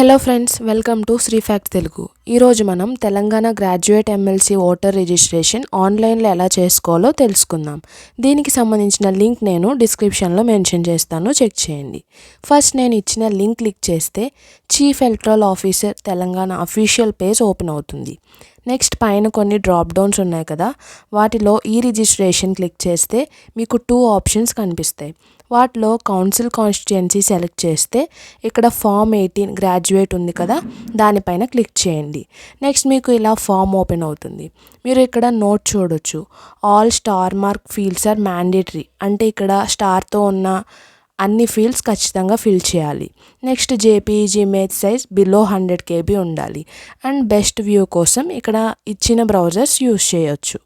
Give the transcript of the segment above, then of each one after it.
Hello friends, welcome to Shri facts Telugu. ఈరోజు మనం Telangana graduate MLC voter registration ఆన్లైన్లో ఎలా చేసుకోవాలో తెలుసుకుందాం. దీనికి సంబంధించిన లింక్ నేను డిస్క్రిప్షన్లో మెన్షన్ చేస్తాను, చెక్ చేయండి. ఫస్ట్ నేను ఇచ్చిన లింక్ క్లిక్ చేస్తే chief electoral officer Telangana official page open అవుతుంది. నెక్స్ట్ పైన కొన్ని డ్రాప్ డౌన్స్ ఉన్నాయి కదా, వాటిలో ఈ రిజిస్ట్రేషన్ క్లిక్ చేస్తే మీకు 2 ఆప్షన్స్ కనిపిస్తాయి. వాటిలో కౌన్సిల్ కాన్స్టిట్యుయెన్సీ సెలెక్ట్ చేస్తే ఇక్కడ ఫామ్ 18 గ్రాడ్యుయేట్ ఉంది కదా, దానిపైన క్లిక్ చేయండి. నెక్స్ట్ మీకు ఇలా ఫామ్ ఓపెన్ అవుతుంది. మీరు ఇక్కడ నోట్ చూడొచ్చు, all star mark fields are mandatory, అంటే ఇక్కడ స్టార్తో ఉన్న అన్ని ఫీల్డ్స్ ఖచ్చితంగా ఫిల్ చేయాలి. Next JPEG image size below 100 KB ఉండాలి. అండ్ బెస్ట్ వ్యూ కోసం ఇక్కడ ఇచ్చిన బ్రౌజర్స్ యూస్ చేయొచ్చు.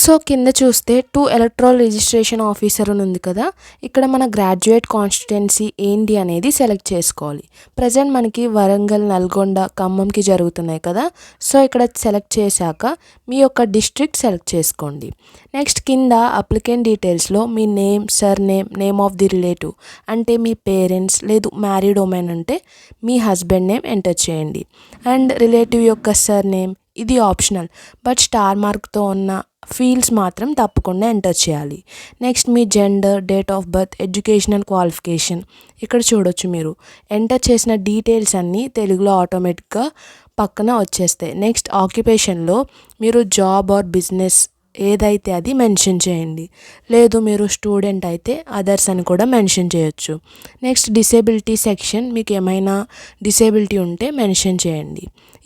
సో కింద చూస్తే 2 ఎలక్టరల్ రిజిస్ట్రేషన్ ఆఫీసర్ అని ఉంది కదా, ఇక్కడ మన గ్రాడ్యుయేట్ కాన్స్టిట్యుయెన్సీ ఏంటి అనేది సెలెక్ట్ చేసుకోవాలి. ప్రజెంట్ మనకి వరంగల్, నల్గొండ, ఖమ్మంకి జరుగుతున్నాయి కదా, సో ఇక్కడ సెలెక్ట్ చేశాక మీ యొక్క డిస్ట్రిక్ట్ సెలెక్ట్ చేసుకోండి. నెక్స్ట్ కింద అప్లికెంట్ డీటెయిల్స్లో మీ name, surname, name of the relative అంటే మీ పేరెంట్స్, లేదు మ్యారీడ్ ఉమెన్ అంటే మీ హస్బెండ్ నేమ్ ఎంటర్ చేయండి. అండ్ రిలేటివ్ యొక్క సర్ నేమ్ ఇది ఆప్షనల్, బట్ స్టార్ మార్క్తో ఉన్న ఫీల్డ్స్ మాత్రం తప్పకుండా ఎంటర్ చేయాలి. నెక్స్ట్ మీ gender, date of birth, educational qualification ఇక్కడ చూడొచ్చు. మీరు ఎంటర్ చేసిన డీటెయిల్స్ అన్నీ తెలుగులో ఆటోమేటిక్గా పక్కన వచ్చేస్తాయి. నెక్స్ట్ ఆక్యుపేషన్లో మీరు జాబ్ ఆర్ బిజినెస్ ఏదైతే అది మెన్షన్ చేయండి, లేదు మీరు స్టూడెంట్ అయితే అదర్స్ అని కూడా మెన్షన్ చేయొచ్చు. నెక్స్ట్ డిసేబిలిటీ సెక్షన్, మీకు ఏమైనా డిసేబిలిటీ ఉంటే మెన్షన్ చేయండి.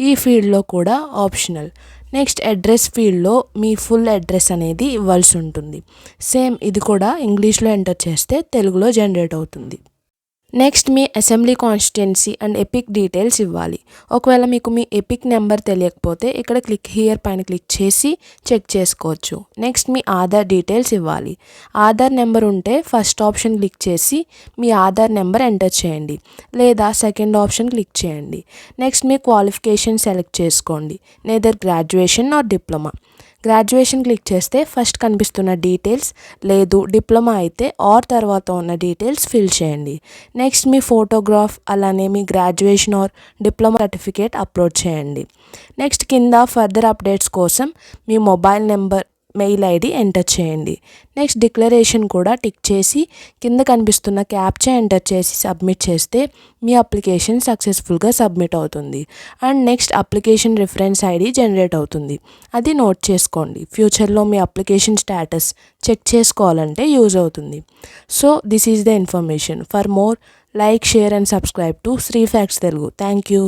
ఈ ఫీల్డ్లో కూడా ఆప్షనల్. నెక్స్ట్ అడ్రస్ ఫీల్డ్లో మీ ఫుల్ అడ్రస్ అనేది ఇవ్వాల్సి ఉంటుంది. సేమ్ ఇది కూడా ఇంగ్లీష్లో ఎంటర్ చేస్తే తెలుగులో జనరేట్ అవుతుంది. Next me assembly constituency and epic details ఇవ్వాలి. ఒకవేళ మీకు మీ ఎపిక్ నెంబర్ తెలియకపోతే ఇక్కడ క్లిక్ హియర్ పైన క్లిక్ చేసి చెక్ చేసుకోవచ్చు. నెక్స్ట్ మీ ఆధార్ డీటెయిల్స్ ఇవ్వాలి. ఆధార్ నెంబర్ ఉంటే ఫస్ట్ ఆప్షన్ క్లిక్ చేసి మీ ఆధార్ నెంబర్ ఎంటర్ చేయండి, లేదా సెకండ్ ఆప్షన్ క్లిక్ చేయండి. నెక్స్ట్ మీ క్వాలిఫికేషన్ సెలెక్ట్ చేసుకోండి, neither graduation or diploma. Graduation click చేస్తే ఫస్ట్ కనిపిస్తున్న డీటెయిల్స్, లేదు డిప్లొమా అయితే ఆర్ తర్వాత ఉన్న డీటెయిల్స్ ఫిల్ చేయండి. నెక్స్ట్ మీ ఫోటోగ్రాఫ్, అలానే మీ graduation or diploma certificate upload చేయండి. నెక్స్ట్ కింద ఫర్దర్ అప్డేట్స్ కోసం మీ mobile number, mail ID enter చేయండి. నెక్స్ట్ డిక్లరేషన్ కూడా టిక్ చేసి కింద కనిపిస్తున్న క్యాప్చా ఎంటర్ చేసి సబ్మిట్ చేస్తే మీ అప్లికేషన్ సక్సెస్ఫుల్గా సబ్మిట్ అవుతుంది. And next application reference ID generate అవుతుంది, అది నోట్ చేసుకోండి. ఫ్యూచర్లో మీ అప్లికేషన్ స్టేటస్ చెక్ చేసుకోవాలంటే యూజ్ అవుతుంది. So this is the information. For more like, share and subscribe to Shri facts Telugu. Thank you.